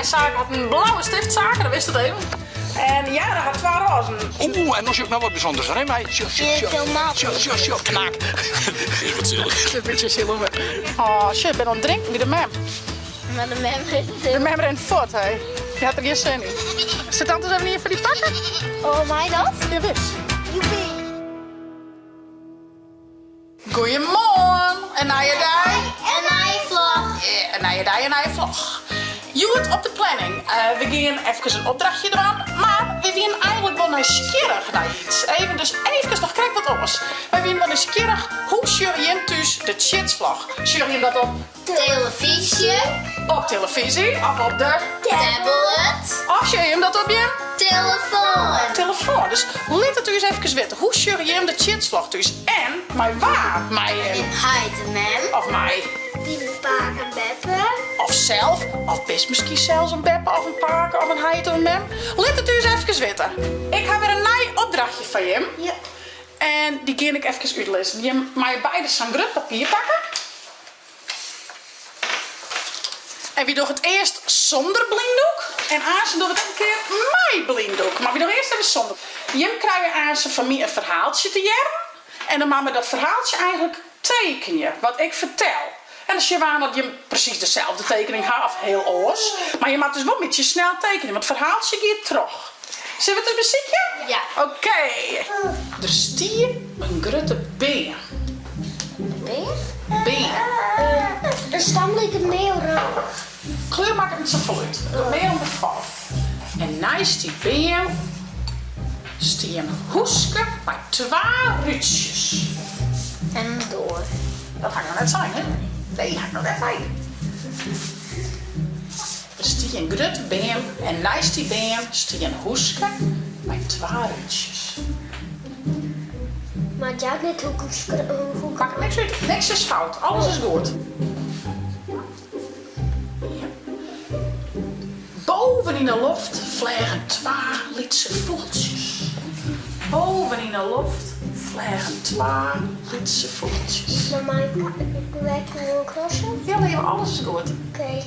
zaak had een blauwe stiftzaak, dat wist het even. En ja, daar had 2 rozen. Oeh, en dan zie ik nog wat bijzonders erin. Zo, knaak. Dit is wat zielig. Een beetje zilver. Oh, shit, ik ben aan het drinken bij de mem. Maar de mem De mem rent voort, hé. Die had er geen zin in. Zit dan eens even hier voor die pakken? Oh, mij dat? Ja, wist. Joepie. Goedemorgen, en naar je dag. En hij vlog. En naar je dag en naar je vlog. Joet op de planning. We gaan even een opdrachtje doen, maar we gaan eigenlijk wel nieuwsgierig naar iets. Dus even nog kijken wat anders. We gaan wel nieuwsgierig hoe jullie je thuis de chitsvlog. Jullie je dat op Televisie. op televisie of op de Tablet. of jullie hem dat op je Telefoon. telefoon. Dus laat het u eens even weten. Hoe jullie je de chitsvlog thuis en maar waar? Mij In hij de mem. of mij. Die paak en beppen. Of zelf, of best misschien zelfs een beppe of een paken of een heid of een mem. Laat het u eens even weten. Ik heb weer een nieuw opdrachtje van je. Ja. En die ga ik even uitlezen. Je mag beide zo'n grut papier pakken. En we doen het eerst zonder blinddoek. En Aarsen doet het een keer met blinddoek. Maar we doen eerst even zonder. Je krijgt Aarsen van mij een verhaaltje te jaren. En dan mag we dat verhaaltje eigenlijk tekenen. Wat ik vertel. En als je waar dat je precies dezelfde tekening hebt, of heel oors. Maar je mag dus wel met je snel tekenen, want het verhaaltje gaat terug. Zullen we het eens bezieken? Ja. Oké. Er stier een grote beer. Beer? Beer. Een stamlijke meelrood. Kleur maakt het niet zo voluit. Een beer om de val. En naast die beer stier een hoeske met 2 ruutjes. En door. Dat ga ik nog net zijn, hè? Nee, dat ga ik nog net zijn. Er stier een grote beer en naast die beer stier een hoeske met 2 ruutjes. Maar jij net hoe Maakt niks uit. Niks is fout. Alles is goed. Ja. Boven in de lucht vliegen 2 lietse vogeltjes. Boven in de lucht vliegen 2 lietse vogeltjes. Maar mijn werkt gewoon crossen? Ja, nee, maar alles is goed. Oké.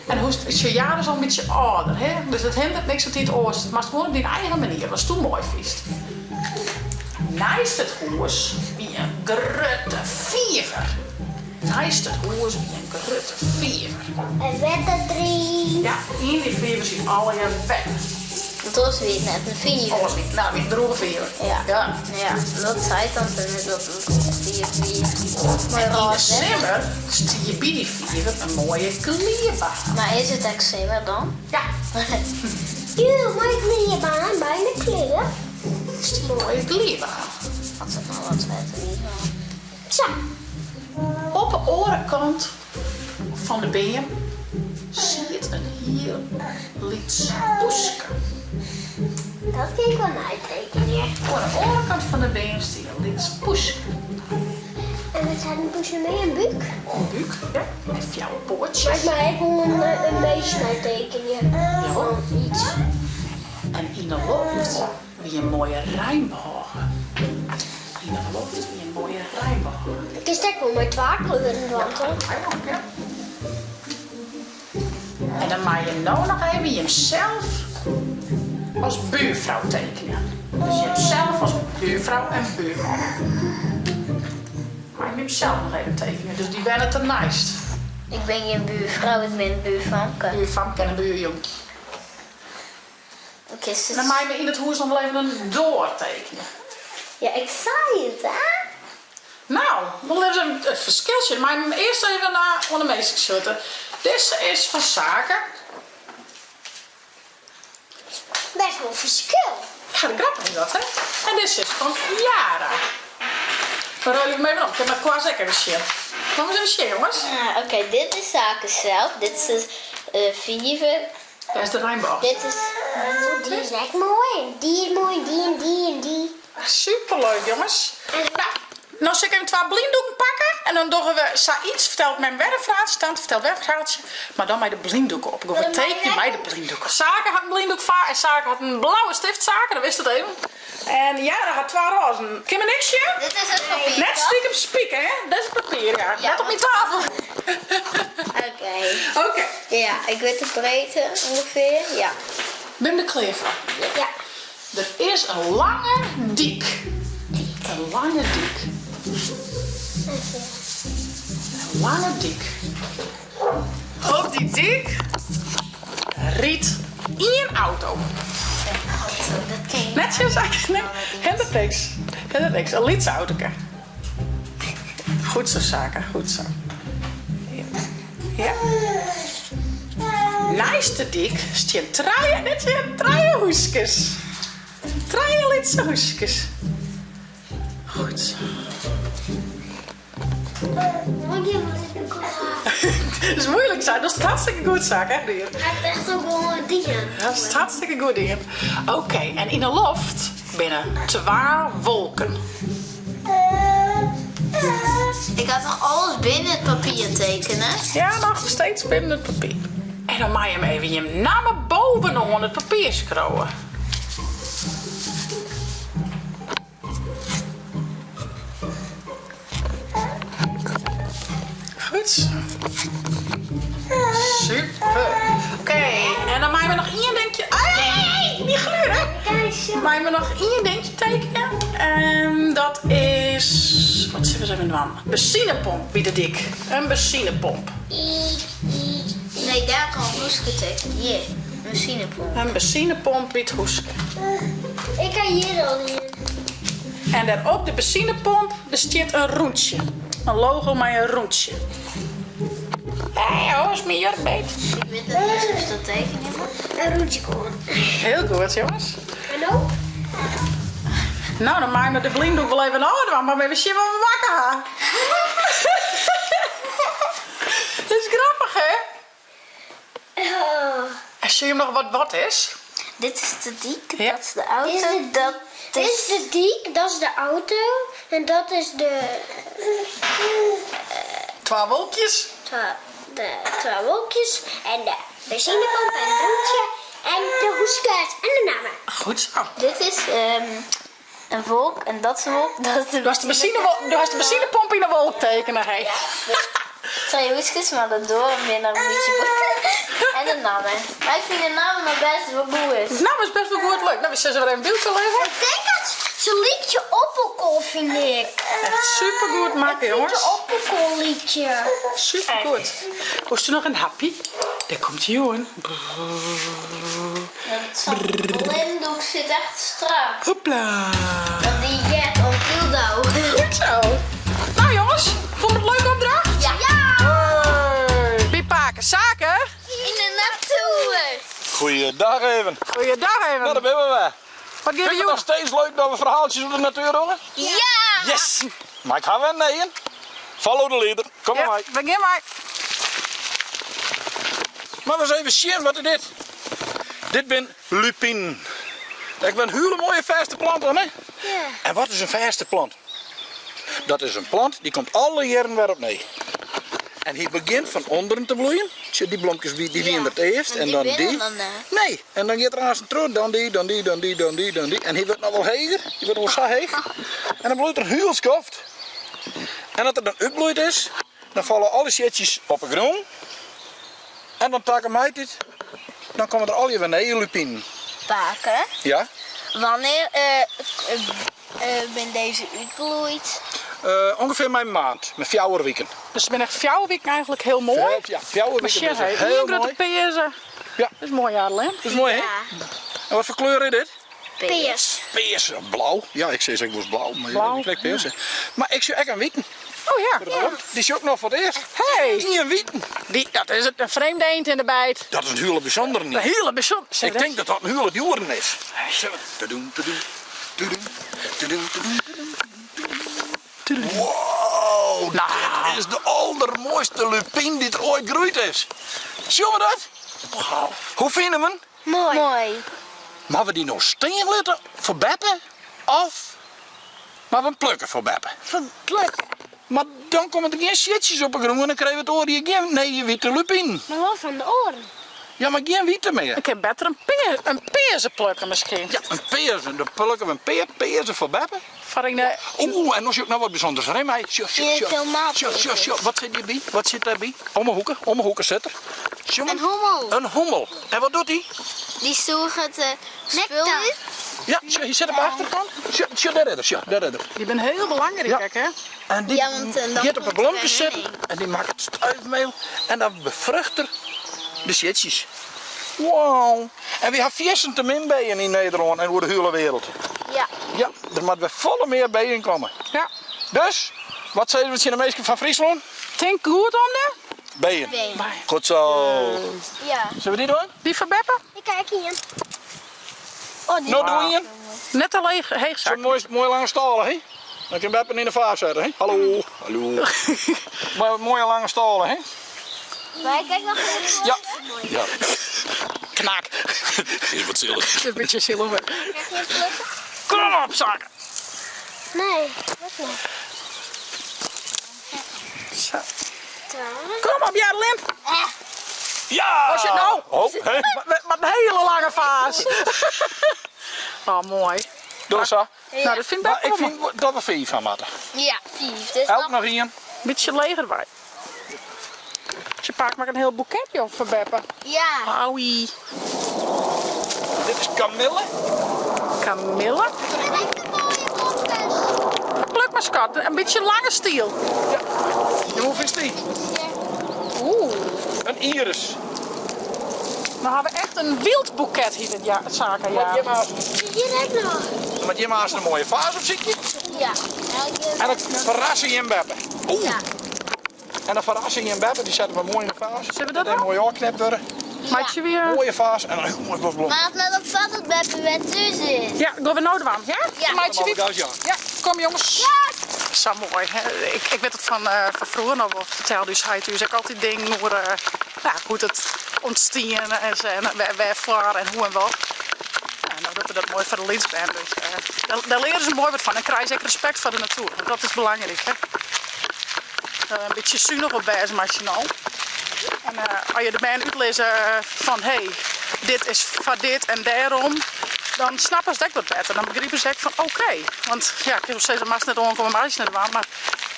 En hoe is je jaren zo'n beetje ouder, hè? Dus het hindert niks dat hij het oost. Maar het gewoon op die eigen manier. Was toen mooi viest. Naast het huis wie een grote viever. Naast het huis wie een grote viever. En werd er 3. Ja, in die viever zit alle je weg. Dat was weer net een 4. Alles niet. Nou, wie droge viever. Ja. Ja. Ja, dat zei dan net dat het 4. Maar En in raar, hè? december stier je bij die viever een mooie kleerbaan. Maar is het eczeem dan? Ja, Eeuw, mooie kleerbaan, bijna kleren. stier een mooie kleerbaan. Wat is het nou, wat vet in ieder geval. Zo. Op de orenkant van de beer zit een heel liets boeske. Dat vind ik wel een uittekenen. Op de orenkant van de beer zit een liets boeske. En wat zijn een poesje mee, een buik? Een buik, ja, met jouw poortjes. Maar ik maak gewoon een beetje uittekenen. Van iets. En in de lucht wie een mooie rijmbogen. In de lucht wie een mooie rijmbogen. Ik is echt wel met 2 kleuren van, toch? Ja. En dan mag je nou nog even jezelf als buurvrouw tekenen. Dus je hebt zelf als buurvrouw en buurman. Maar je hebt zelf nog even tekenen, dus die ben het ernaast. Ik ben geen buurvrouw, ik ben buurvanke. Buurvrouw en een buurjong. Oké, En dan mag je me in het huis nog wel even een door tekenen. ja, ik zei het, hè? Nou, dan hebben we een verschiltje. Maar eerst even naar de meeste schutten. Deze is van zaken. Best wel verschil. Ja, de grap is dat, hè? En deze is van Yara. Dan ruil ik hem even op. Ik heb met qua zeker een shit. Kom eens even shit, jongens. Oké, dit is zaken zelf. Dit is dus vieven. Dat is de rijnboog. Dit is... die is echt mooi. Die is mooi, die en die en die. Superleuk, jongens. Nou, nou zal ik even 2 blinddoeken pakken. En dan doen we zoiets, vertelt mijn werkverhaaltje, tante vertelt werkverhaaltje, maar dan met de blinddoeken op. Ik ga tekenen met de blinddoeken. Zaken had een blinddoek van en Zaken had een blauwe stiftzaken, dat wist het even. En ja, daar had 2 rozen. Ken je niksje? Dit is het papier. Net stiekem spieken, hè? Dat is het papier, ja. Net op mijn tafel. Oké. Oké. Ja, ik weet de breedte ongeveer. Ja. Ben de klaar voor? Ja. Er is een lange dik. Een lange dik. Een lange dik. Op die dik riet één auto. Dat ken je. Net zoals ik. Nee, Hendrix. Een lietse autoke. Goed zo, Zaken. Goed zo. Ja. Naast de dik staan draaien, net weer draaien hoesjes. Draaien lietse hoesjes. Goed zo. Dat is moeilijk zijn, dat is hartstikke goed zaak, hè, hier. Hij heeft echt ook wel dingen. Dat is hartstikke goed hier. Oké, en in de loft binnen 2 wolken. Ik had nog alles binnen het papier tekenen. Ja, nog steeds binnen het papier. En dan mag je hem even je namen bovenop het papier scrollen. Goed zo. Super. Oké, en dan maken we nog één denkje. Hey, niet gluren. Maken we nog één denkje tekenen. En dat is. Wat zitten we even aan? Benzinepomp, wie de dik. Een benzinepomp. Nee, daar kan Hoeske tekenen. Hier, machinepomp. Een benzinepomp, wie het hoeske. Ik kan hier al in. En daar op de benzinepomp er staat een roentje. Een logo met een roentje. Hé, oh, is mijn jurk beet. Ik weet dat niet eens dat tekenen. Een roetje komen. Heel goed, jongens. En ook? Nou, dan maken we de blinddoek wel even ouder, maar we even zien wat we wakker gaan. Dat is grappig, hè? Oh. En zie je nog wat is? Dit is de dik, Ja. dat is de auto, Dit is de dik, dat is de auto. En dat is de 2 wolkjes. twee wolkjes. En de benzinepomp en het roetje. En de hoeskes en de namen. Goed zo. Dit is een wolk en dat is een wolk. Dat is de Du hast de benzinepomp in de wolk tekenen, hé. Ja, 2 hoesjes, maar daardoor weer naar een beetje en de namen. Maar ik vind de namen nog best wel goed. Nou, is best wel goed leuk. Nou, we zetten weer een beeldje leggen. Ik denk dat ze liedje Oppenkool, vind ik. Echt super goed maken, jongens. Het Oppenkool liedje. Super goed. Hoest u nog een hapje? Daar komt hij, jongen. Dat blinddoek zit echt strak. Hopla. Want die jet op Kildau. Goed zo. Nou, jongens. Vond je het een leuke opdracht? Ja. Hoi. Bipaken, zaken. In de natuur. Goeiedag even. Goeiedag even. Nou, daar ben we. Wat Vind geven je het nog jullie? steeds leuk dat we verhaaltjes op de natuur horen? Ja. Yes! Maar ik ga wel nee. Follow the leader. Kom maar. Ja, begin maar. Maar we eens even zien wat is dit. Dit ben lupin. Ik ben een hele mooie verse plant hoor, hè? Ja. En wat is een verse plant? Dat is een plant die komt alle jaren weer opnieuw. En die begint van onderen te bloeien. Zie, die bloempjes die winnen het eerst. En dan die. Nee, en dan gaat er aan zijn troon. Dan die. En die wordt nog wel heger. Die wordt wel zo heeg. En dan bloeit er een huurskoft. En als het dan uitbloeid is, dan vallen alle shitjes op de grond. En dan takken mij dit. Dan komen er al je wanneer lupinen. Paken. Ja? Wanneer ben deze uitbloeid? Ongeveer mijn maand. Met 4 weken. Dus ik ben echt 4 weken eigenlijk heel mooi. Ja, 4 weken. Maar shit, Dat is hij heel heel grote mooi. peersen. Ja. Dat is mooi, Adeline. Dat is mooi, hè? En wat voor kleur is dit? Peers. Peers, blauw. Ja, ik zei ik was blauw, maar Blauw, ik kreeg peers. hè. Maar ik zie echt een wieten. Oh ja. Die is ook nog voor het eerst. Hey, In een wieten. dat is het, een vreemde eend in de bijt. Dat is een hele bijzondere Een niet. hele bijzonder. Ik denk dat dat een hele dioren is. Zo, tadoen, tadoen, tadoen, tadoen, tadoen. Wow, Nou. dit is de allermooiste lupin die er ooit gegroeid is. Zien we dat? Wow. Hoe vinden we hem? Mooi. Maar we die nog steen laten voor beppen? Of maar we hem plukken voor beppen? Verpluk. Maar dan komen er geen shitjes op een groen en dan krijgen we het oor hier geen witte lupin. Maar wel van de oren. Ja, maar geen witte meer. Ik heb beter een peerse plukken misschien. Ja, een peerse. Dan plukken we een peerse voor Beppe. Oeh, en als je ook nog wat bijzonders erin mee. Wat zit hierbij? Wat zit daarbij? Om een hoeken zit er. Een hommel. Een hommel. En wat doet hij? Die zoekt het spul Nectar. in. Ja, je zit op de achterkant. Daar redder. Die ben heel belangrijk, Ja. kijk hè. En die Ja, want, dan gaat op komt een bloempje er zitten in. en die maakt het stuifmeel en dan bevrucht er de shitjes. Wow. En we hebben 40 min bijen in Nederland en over de hele wereld. Ja. Ja, er moeten we volle meer bijen komen. Ja. Dus, wat zeiden we het meisje van Friesland? Denk goed om de. Bijen. Bijen. Goed zo. Ja. Zullen we die doen? Die van Beppe? Ik kijk hier. Oh, die. Nou, doe je. Net een heegzak. Zo'n mooi lange stalen, hè? Dan kan je Beppen in de vaas zetten, hè? Hallo. Mooie lange stalen, hè? Maar ik kijk nog even. Ja. Ja. Knak. Is wat zielig. Een beetje zilver. Kijk je even plukken? Kom op, zakken. Nee, dat niet. Zo. Zo. Kom op, Jarlin. Ja! Als je nou- Oh, hè? Met een hele lange vaas. Oh, mooi. Doe zo. Nou, dat vind ik Maar Beppe ik wel vind dat we 4 van moeten. Ja, 5. Dus Elk nog. nog één. beetje leeg erbij. Je pakt maar een heel boeketje op voor Beppe. Ja. Auwie. Dit is Camille. Camille. Kijk een mooie blokjes. Pluk maar schat, een beetje lange stiel. En hoeveel is die? Oeh. Een iris. Dan hebben we echt een wild boeket hier het zaken. Met Ja. je maas, Hier heb nog. met je maas een mooie vaas op zit je. Ja. En dan verrassen je een Beppe. Oeh. Ja. En dan verrassen je een Beppe, die zetten we mooi in de vaas. Zullen we dat En doen? mooi afknipt worden. Maatje weer. Mooie vaas en een heel mooi bosblom. Maar het met op vat het Beppe met thuis is. Ja, gaan we nou aan. Ja? Ja. Maatje weer. Ja. Ja, kom jongens. Zo mooi. Hè? Ik weet het van vroeger nog wel verteld. Dus hij dus ook altijd dingen over hoe het ontstaan en waar voor en hoe en wat. Ja, nou, dat we dat mooi voor de lins zijn. Dus, daar leren ze mooi wat van. En krijgen ze ook respect voor de natuur. Want dat is belangrijk. Hè? Een beetje zuinig op wijze als je nou. En als je de band uitlezen van hey, dit is van dit en daarom, dan snappen ze dat wat beter. Dan begrijpen ze van oké. Want ja, ik heb nog steeds een net onkomen meisje naar de waan, maar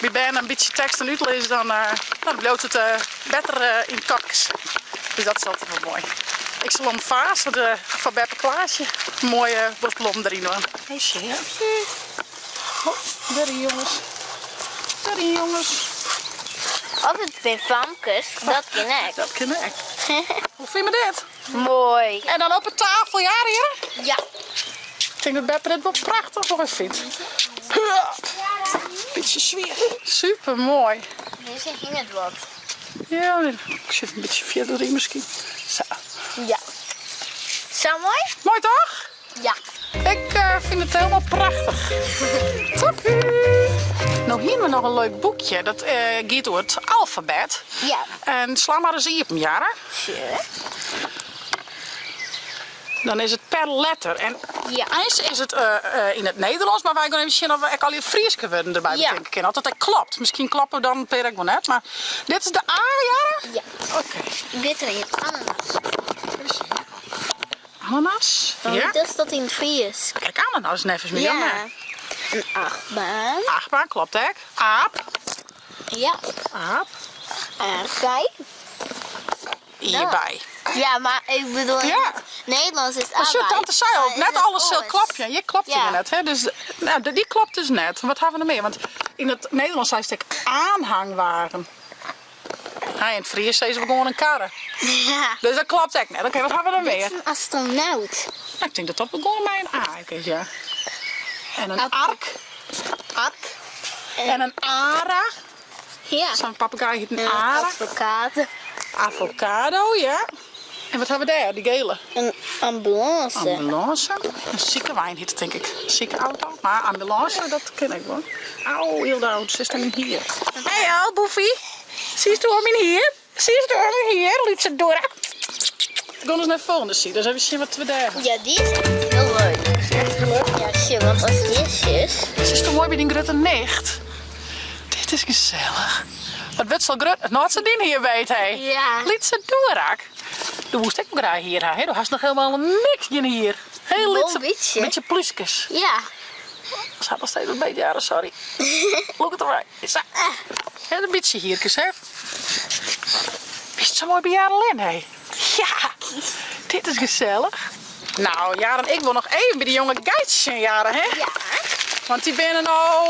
bij bijna een beetje tekst en uitlezen, dan blijft het beter in kakjes. Dus dat is altijd wel mooi. Ik zal hem vaas van Beppe Klaasje een mooie bosblom erin doen. Hey, zie je? Oh, daar jongens. Daar jongens. Of het bij Famkes, dat ken ik. Dat ken ik. Hoe vind je dit? Mooi. En dan op de tafel, ja, hier? Ja. Ik denk dat Beppe dit wel prachtig voor vindt. Ja. Beetje sfeer. Super mooi. Deze ging het wat. Ja, ik zit een beetje verder in misschien. Zo. Ja. Zo mooi? Mooi toch? Ja. Ik vind het helemaal prachtig. Toppie. Nou, hier hebben we nog een leuk boekje. Dat gaat door het alfabet. Ja. En sla maar eens in op hem, Jara. Sure. Dan is het per letter. En Ja. eens is het in het Nederlands, maar wij gaan even zien of we al in het Fries kunnen erbij Ja. bedenken. Altijd dat klopt. Misschien klappen we dan per ik wel net. Maar dit is de A, Jara? Ja. Oké. Dit is ananas. Ananas. Ja. Dat staat in het Fries. Kijk, ananas nevens meer. Ja. Een achtbaan. Achtbaan, klopt hè? Aap. Ja. Aap. Kijk. Hierbij. Ja, maar ik bedoel, in Ja. het Nederlands is het Maar zo, tante zei ook, net alles klap je. Je klopt Ja. je net. Hè? Dus, nou, die klopt dus net. Wat hebben we er meer? Want in het Nederlands zei ze aanhangwagen. Ja, in het Fries zei ze gewoon een karre. Ja. Dus dat klopt echt net. Oké, wat hebben we er Dit meer? is een astronaut. Nou, ik denk dat dat gewoon bij een A is, ja. En een ark. Ak. En een ara. Ja. Zo'n papegaai heet een Een ara. advocaat. Avocado, ja. En wat hebben we daar? Die gele. Een ambulance. Ambulance. Een ziekenwijn heet het, denk ik. Ziekenauto. Maar ambulance, dat ken ik wel. Auw, heel oud. Ze is dan hier. Hey, al, Boefie. Zie je hem in hier? Zie je hem in hier? Liet ze door. We gaan eens naar de volgende zien. Dus even zien wat we daar hebben. Ja, die is echt heel leuk. Echt heel leuk. Ja, shit, want als dit is... Het is toch mooi bij die grote nicht. Het is gezellig. Het wordt zo groot. Het nooit zo dien hier weet, hé. Ja. Liet ze door, raak. Doe moest ik ook graag hier, hè. Du hast nog helemaal niks in hier. Heel Wel liet een beetje. beetje plusjes. Ja. Ze had nog steeds een beetje jaren, sorry. Look at the right. Zo. Heel een beetje hiertjes, hè. Is het zo mooi bij Jaren, hé? Ja, dit is gezellig. Nou, Jaren, ik wil nog even bij die jonge geitjes in Jaren, hè? Ja. Want die binnen nou,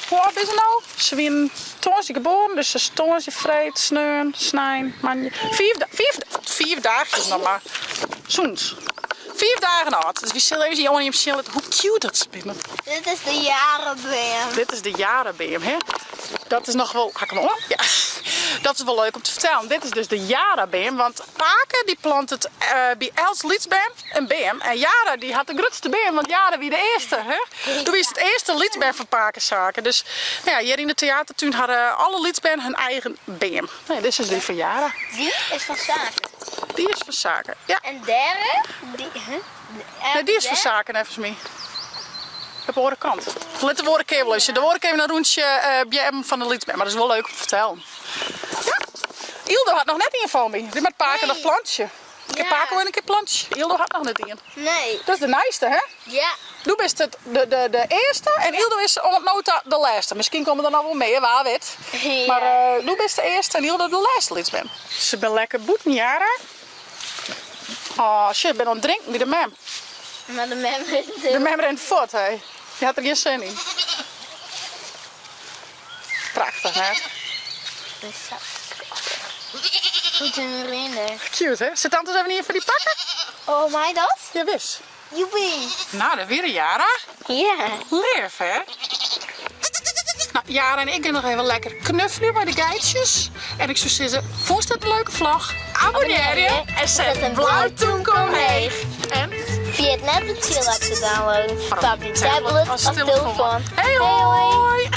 hoe oud is ze nou? Ze zijn toonsje geboren, dus ze toonsje vreet, sneun, snijn, man. 4 dagen nog maar. Zoens. 4 dagen oud. Dus we zullen even die jongen in hem hoe cute dat is binnen. Dit is de jarenbeem. Dit is de jarenbeem, hè? Dat is nog wel. Ga ik hem om? Ja. Dat is wel leuk om te vertellen. Dit is dus de jarenbeem, want Paken die plant het bij Els Lietsbeem een beem. En Jara die had de grootste beem, want Jara wie de eerste, hè? Toen was het eerste Lietsbeem van Pakenzaken. Dus nou ja, hier in de theatertuin hadden alle Lietsbeem hun eigen beem. Nee, dit is die van Jara. Die is van zaken. Die is van Zaken. Ja. En derde? Die, Nee, die is van Zaken, even mee. Op de andere kant. Let de woorden kabel is. De woorden even een rondje bij van de Lietsbeem. Maar dat is wel leuk om te vertellen. Ja. Ildo had nog net in je van me. Dit met Paken nog plantje. Ik heb Paken en een keer plantje. Ildo had nog net in. Nee. Dat is de naaiste, hè? Ja. Doe best de eerste en Ildo is om het nota de laatste. Misschien komen er nog wel meer, waar weet. Ja. Maar doe best de eerste en Ildo de laatste Lietsbeem. Ze ben lekker boeten, Jara. Oh, shit, ik ben aan het drinken bij de mem. Maar de mem is De mem rent voort, hé. Die had er geen zin in. Prachtig, hè? Goed in de vrienden. Cute, hè? Zit tante eens even hier voor die pakken? Oh, mij dat? Ja, wist. Joepie. Nou, dat weer een Jara. Ja. Leef, hè? Nou, Jara en ik gaan nog even lekker knuffelen bij de geitjes. En ik zou zeggen, vond je het een leuke vlog? Abonneer je en zet een blauw toenkom heen. En Via het net het chillax te downloaden. Pak die tablet of telefoon. Hey hoi!